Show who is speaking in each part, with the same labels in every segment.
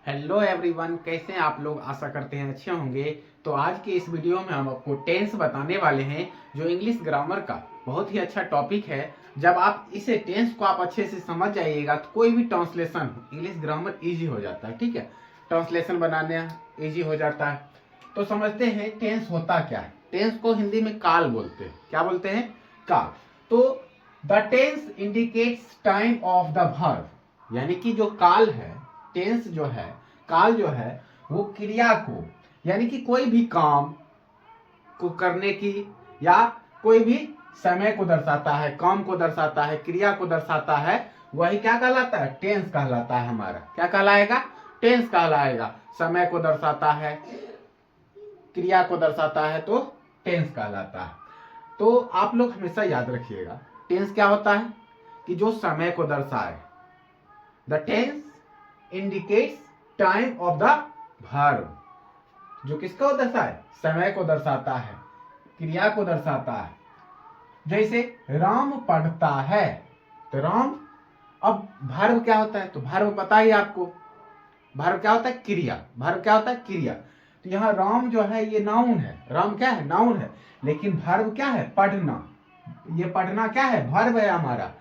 Speaker 1: Hello everyone, कैसे हैं आप लोग। आशा करते हैं अच्छे होंगे। तो आज के इस वीडियो में हम आपको टेंस बताने वाले हैं, जो इंग्लिश ग्रामर का बहुत ही अच्छा टॉपिक है। जब आप इसे टेंस को आप अच्छे से समझ जाइएगा तो कोई भी ट्रांसलेशन इंग्लिश ग्रामर इजी हो जाता है। ठीक है, ट्रांसलेशन बनाने इजी हो जाता है। तो समझते हैं टेंस होता क्या है। टेंस को हिंदी में काल बोलते हैं। क्या बोलते हैं? काल। तो the tense indicates time of the verb, यानी कि जो काल है, टेंस जो है, काल जो है, वो क्रिया को, यानी कि कोई भी काम को करने की या कोई भी समय को दर्शाता है, काम को दर्शाता है, क्रिया को दर्शाता है। वही क्या कहलाता है? टेंस कहलाता है। हमारा क्या कहलाएगा? टेंस कहलाएगा। समय को दर्शाता है, क्रिया को दर्शाता है, तो टेंस कहलाता है। तो आप लोग हमेशा याद रखिएगा, टेंस क्या होता है कि जो समय को दर्शाए। The tense indicates time of the verb, जो किसको दर्शाए? समय को दर्शाता है, क्रिया को दर्शाता है। जैसे राम पढ़ता है, तो राम, अब वर्ब क्या होता है? तो वर्ब पता ही आपको, वर्ब क्या होता है? क्रिया। वर्ब क्या होता है? क्रिया। तो यहाँ राम जो है ये नाउन है। राम क्या है? नाउन है। लेकिन वर्ब क्या है? पढ़ना। ये पढ़ना क्या है? वर्ब है हमारा।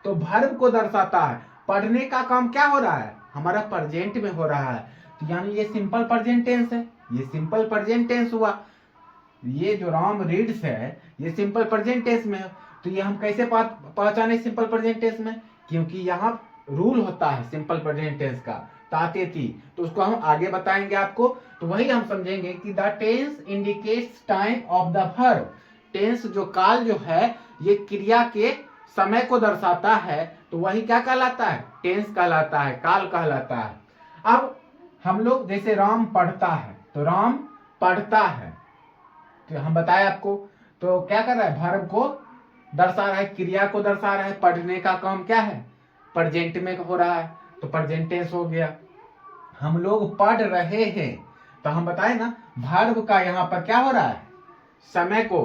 Speaker 1: तो वर्ब को दर्शाता है। पढ़ने का काम क्या हो रहा है? हमारा प्रेजेंट में हो रहा है। तो यानी ये सिंपल प्रेजेंट टेंस है। ये सिंपल प्रेजेंट टेंस हुआ। ये जो राम रीड्स है, ये सिंपल प्रेजेंट टेंस में है। तो ये हम कैसे पहचाने सिंपल प्रेजेंट टेंस में? क्योंकि यहाँ रूल होता है सिंपल प्रेजेंट टेंस का, ताते थी। तो उसको हम आगे बताएंगे आपको। तो वही हम समझेंगे कि the tense indicates time of the verb. Tense जो काल जो है, ये क्रिया के समय को दर्शाता है। तो वही क्या कहलाता है? टेंस कहलाता है, काल कहलाता है। अब हम लोग जैसे राम पढ़ता है, तो राम पढ़ता है, तो हम बताए आपको। तो क्या कर रहा है? वर्ब को दर्शा रहा है, क्रिया को दर्शा रहा है। पढ़ने का काम क्या है? प्रेजेंट में हो रहा है, तो प्रेजेंट टेंस हो गया। हम लोग पढ़ रहे हैं, तो हम बताए ना, वर्ब का यहाँ पर क्या हो रहा है? समय को,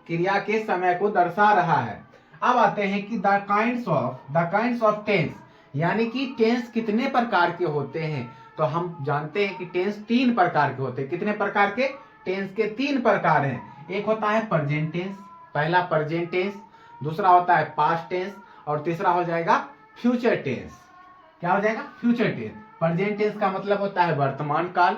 Speaker 1: क्रिया के समय को दर्शा रहा है। अब आते हैं कि द काइंड्स ऑफ टेंस, यानी कि टेंस कितने प्रकार के होते हैं। तो हम जानते हैं कि टेंस 3 प्रकार के होते हैं। कितने प्रकार के? टेंस के 3 प्रकार हैं। एक होता है प्रेजेंट टेंस, पहला प्रेजेंट टेंस। दूसरा होता है पास्ट टेंस, और तीसरा हो जाएगा फ्यूचर टेंस। क्या हो जाएगा? Future tense. प्रेजेंट टेंस का मतलब होता है वर्तमान काल,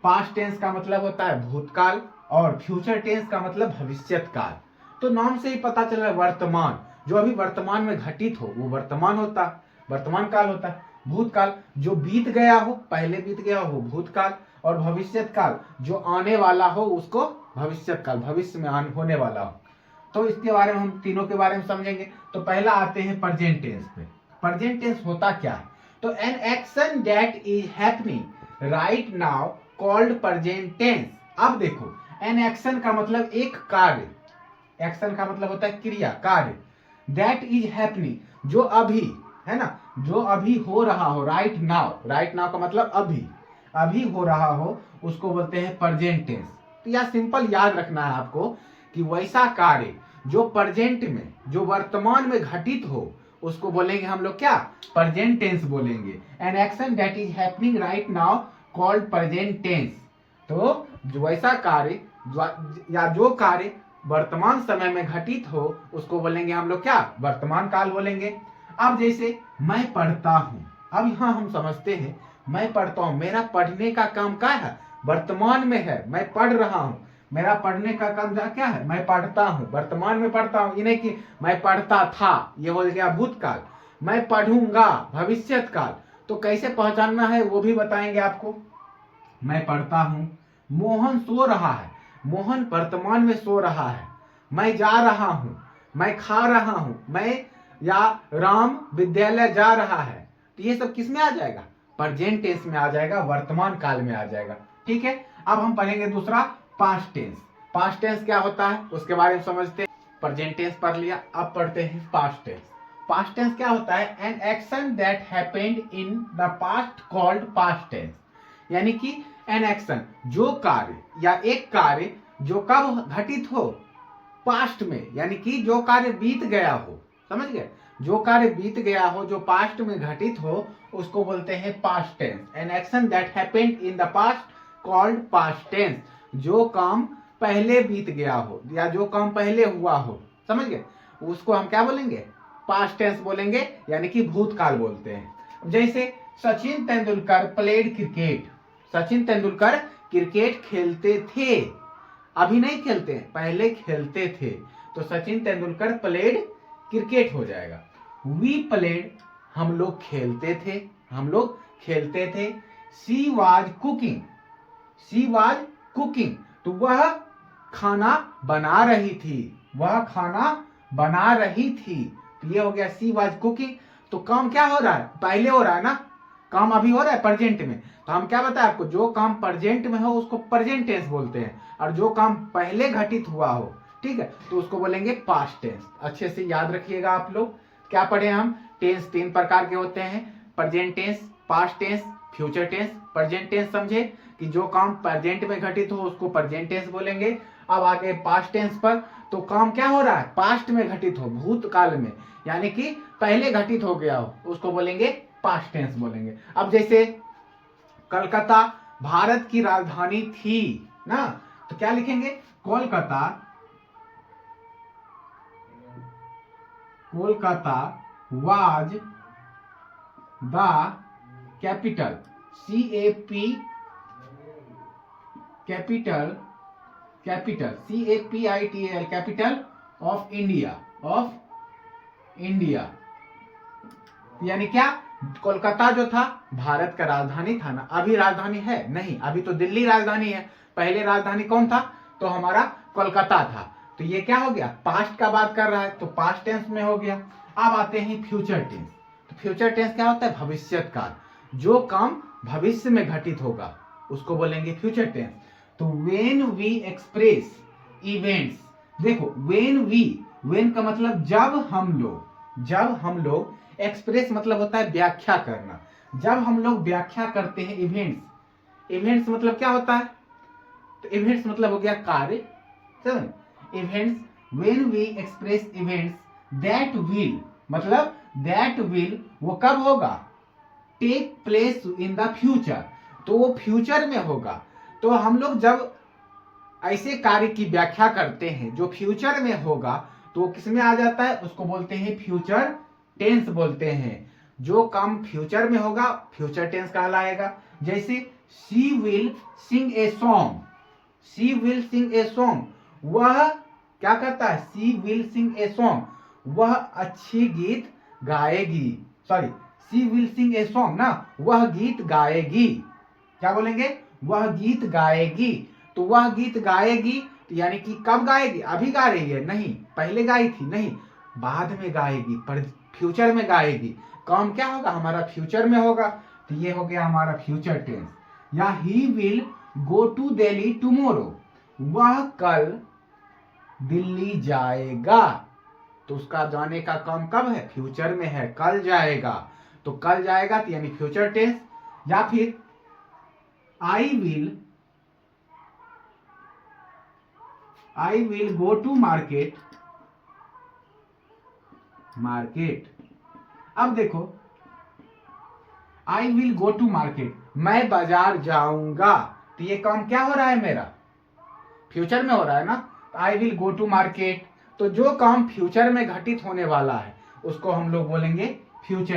Speaker 1: पास्ट टेंस का मतलब होता है भूतकाल, और फ्यूचर टेंस का मतलब भविष्यत काल। तो नाम से ही पता चल रहा है, वर्तमान, जो अभी वर्तमान में घटित हो वो वर्तमान होता, वर्तमान काल होता है। भूतकाल, जो बीत गया हो, पहले बीत गया हो, भूतकाल। और भविष्यत काल, जो आने वाला हो, उसको भविष्यत काल, भविष्य में होने वाला हो। तो इसके बारे में हम तीनों के बारे में समझेंगे। तो पहला आते हैं प्रेजेंट टेंस पे। प्रेजेंट टेंस होता क्या है? तो an action that is happening right now called present tense. अब देखो, एन एक्शन का मतलब एक कार्य, एक्शन का मतलब होता है क्रिया, कार्य। दैट इज हैपनिंग, जो अभी है ना, जो अभी हो रहा हो। राइट नाउ, राइट नाउ का मतलब अभी, अभी हो रहा हो, उसको बोलते हैं प्रेजेंट टेंस। तो यह सिंपल याद रखना है आपको कि वैसा कार्य जो प्रेजेंट में, जो वर्तमान में घटित हो, उसको बोलेंगे हम लोग क्या? प्रेजेंट टेंस बोलेंगे। An action that is happening right now called present tense. तो जो वैसा कार्य या जो कार्य वर्तमान समय में घटित हो, उसको बोलेंगे हम लोग क्या? वर्तमान काल बोलेंगे। अब जैसे मैं पढ़ता हूं, अब यहां हम समझते हैं, मैं पढ़ता हूं, मेरा पढ़ने का काम क्या है? वर्तमान में है, मैं पढ़ रहा हूं। मेरा पढ़ने का काम क्या है? मैं पढ़ता हूं, वर्तमान में पढ़ता हूं। ये नहीं कि मैं पढ़ता था, ये हो गया भूतकाल। मैं पढ़ूंगा, भविष्यत काल। तो कैसे पहचानना है वो भी बताएंगे आपको। मैं पढ़ता हूं, मोहन सो रहा है, मोहन वर्तमान में सो रहा है। मैं जा रहा हूं, मैं खा रहा हूं, मैं या राम विद्यालय जा रहा है। तो ये सब किस में आ जाएगा? प्रेजेंट टेंस में आ जाएगा, वर्तमान काल में आ जाएगा। ठीक है, अब हम पढ़ेंगे दूसरा पास्ट टेंस। पास्ट टेंस क्या होता है उसके बारे में समझते हैं। प्रेजेंट टेंस पढ़ लिया, अब पढ़ते हैं पास्ट टेंस। पास्ट टेंस क्या होता है? An action that happened in the past called past tense. यानी कि एन एक्शन, जो कार्य या एक कार्य जो कब घटित हो? पास्ट में, यानी कि जो कार्य बीत गया हो। समझ गए? जो कार्य बीत गया हो, जो पास्ट में घटित हो, उसको बोलते हैं past tense. An action that happened in the past called past tense. जो काम पहले बीत गया हो या जो काम पहले हुआ हो, समझ गए, उसको हम क्या बोलेंगे? पास्ट टेंस बोलेंगे, यानी कि भूतकाल बोलते हैं। जैसे Sachin Tendulkar played cricket. Sachin Tendulkar cricket खेलते थे, अभी नहीं खेलते हैं, पहले खेलते थे, तो सचिन तेंदुलकर प्लेड क्रिकेट हो जाएगा। वी प्लेड, हम लोग खेलते थे, हम लोग खेलते थे। She was cooking, she was cooking, तो वह खाना बना रही थी, वह खाना बना रही थी। तो ये हो गया शी वाज कुकिंग। तो काम क्या हो रहा है? पहले हो रहा है ना, काम अभी हो रहा है प्रेजेंट में। तो हम क्या बताए आपको, जो काम प्रेजेंट में हो उसको प्रेजेंट टेंस बोलते हैं, और जो काम पहले घटित हुआ हो, ठीक है, तो उसको बोलेंगे पास्ट टेंस। अच्छे से याद रखिएगा आप लोग। क्या पढ़े हम? टेंस 3 प्रकार के होते हैं, present tense, past tense, future tense. Present tense समझे कि जो काम प्रेजेंट में घटित हो उसको प्रेजेंट टेंस बोलेंगे। अब आगे पास्ट टेंस पर, तो काम क्या हो रहा है? पास्ट में घटित हो, भूतकाल में, यानी कि पहले घटित हो गया हो, उसको बोलेंगे पास्ट टेंस बोलेंगे। अब जैसे कलकत्ता भारत की राजधानी थी ना, तो क्या लिखेंगे? Kolkata, Kolkata was the capital, CAP capital, capital CAPITAL, capital of India, of India. यानी क्या? कोलकाता जो था भारत का राजधानी था ना। अभी राजधानी है नहीं, अभी तो दिल्ली राजधानी है। पहले राजधानी कौन था? तो हमारा कोलकाता था। तो ये क्या हो गया? पास्ट का बात कर रहा है, तो पास्ट टेंस में हो गया। अब आते हैं फ्यूचर टेंस। तो फ्यूचर टेंस क्या होता है? भविष्यत काल। जो काम भविष्य में घटित होगा उसको बोलेंगे फ्यूचर टेंस। तो वेन वी एक्सप्रेस इवेंट्स, देखो वेन वी, वेन का मतलब जब हम लोग, जब हम लोग, एक्सप्रेस मतलब होता है व्याख्या करना। जब हम लोग व्याख्या करते हैं इवेंट्स, इवेंट्स मतलब क्या होता है? तो इवेंट्स मतलब हो गया कार्य, समझ? Events, when we express events that will, मतलब दैट विल वो कब होगा? Take place in the future, तो वो फ्यूचर में होगा। तो हम लोग जब ऐसे कार्य की व्याख्या करते हैं जो फ्यूचर में होगा, तो वो किस में आ जाता है? उसको बोलते हैं फ्यूचर टेंस बोलते हैं। जो काम फ्यूचर में होगा फ्यूचर टेंस कहलाएगा। जैसे she will sing a song, she will sing a song, वह क्या करता है? She will sing a song, वह अच्छी गीत गाएगी। Sorry, she will sing a song ना, वह गीत गाएगी। क्या बोलेंगे? वह गीत गाएगी। तो वह गीत गाएगी, तो यानी कि कब गाएगी? अभी गा रही है? नहीं। पहले गाई थी? नहीं, बाद में गाएगी, पर फ्यूचर में गाएगी। काम क्या होगा? हमारा फ्यूचर में होगा। तो ये हो गया हमारा फ्यूचर टेंस। या he will go to Delhi tomorrow, वह कल दिल्ली जाएगा। तो उसका जाने का काम कब है? फ्यूचर में है, कल जाएगा। तो कल जाएगा तो यानी फ्यूचर टेंस। या फिर I will go to market, market. अब देखो, I will go to market, मैं बाजार जाऊंगा। तो ये काम क्या हो रहा है? मेरा फ्यूचर में हो रहा है ना। I will go to market, तो जो काम फ्यूचर में घटित होने वाला है उसको हम लोग बोलेंगे फ्यूचर